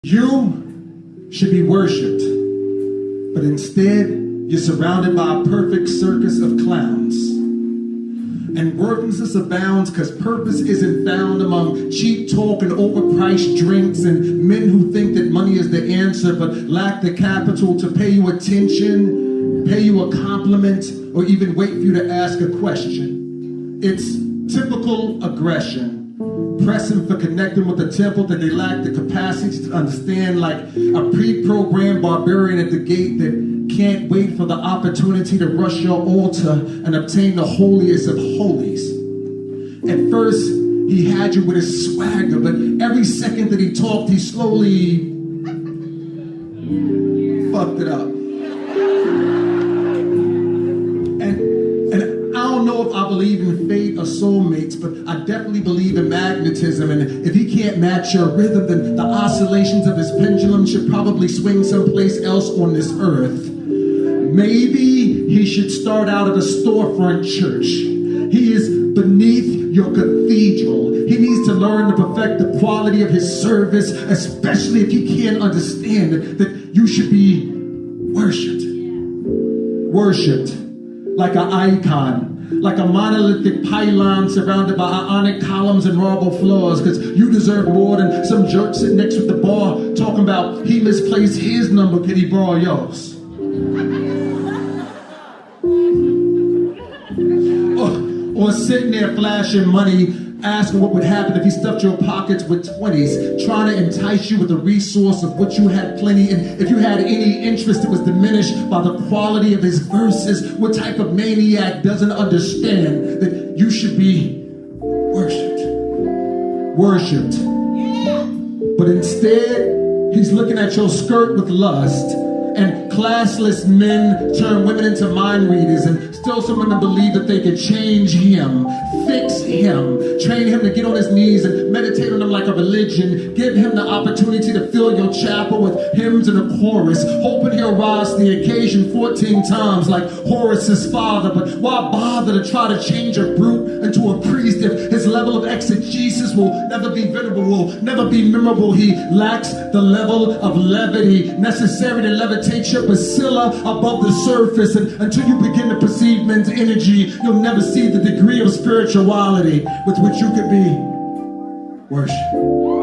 You should be worshipped, but instead you're surrounded by a perfect circus of clowns. And worthlessness abounds because purpose isn't found among cheap talk and overpriced drinks and men who think that money is the answer but lack the capital to pay you attention, pay you a compliment, or even wait for you to ask a question. It's typical aggression. Pressing for connecting with the temple that they lack the capacity to understand, like a pre-programmed barbarian at the gate that can't wait for the opportunity to rush your altar and obtain the holiest of holies. At first, he had you with his swagger, but every second that he talked, he slowly fucked it up. I don't know if I believe in fate or soulmates, but I definitely believe in magnetism. And if he can't match your rhythm, then the oscillations of his pendulum should probably swing someplace else on this earth. Maybe he should start out at a storefront church. He is beneath your cathedral. He needs to learn to perfect the quality of his service, especially if he can't understand that you should be worshipped. Worshipped like an icon, like a monolithic pylon surrounded by ionic columns and marble floors, because you deserve more than some jerk sitting next to the bar talking about he misplaced his number, could he borrow yours? Or sitting there flashing money, asking what would happen if he stuffed your pockets with 20s, trying to entice you with the resource of what you had plenty, and if you had any interest, it was diminished by the quality of his verses. What type of maniac doesn't understand that you should be worshipped? Worshipped. But instead, he's looking at your skirt with lust, and classless men turn women into mind readers, and still some women believe that they could change him, fix him, train him to get on his knees and meditate on him like a religion, give him the opportunity to fill your chapel with hymns and a chorus, hoping he'll rise to the occasion 14 times like Horace's father. But why bother to try to change a brute into a priest if his level of exegesis will never be venerable, will never be memorable? He lacks the level of levity necessary to levitate your bacilla above the surface, and until you begin to perceive men's energy, you'll never see the degree of spirituality with which you could be worshipped.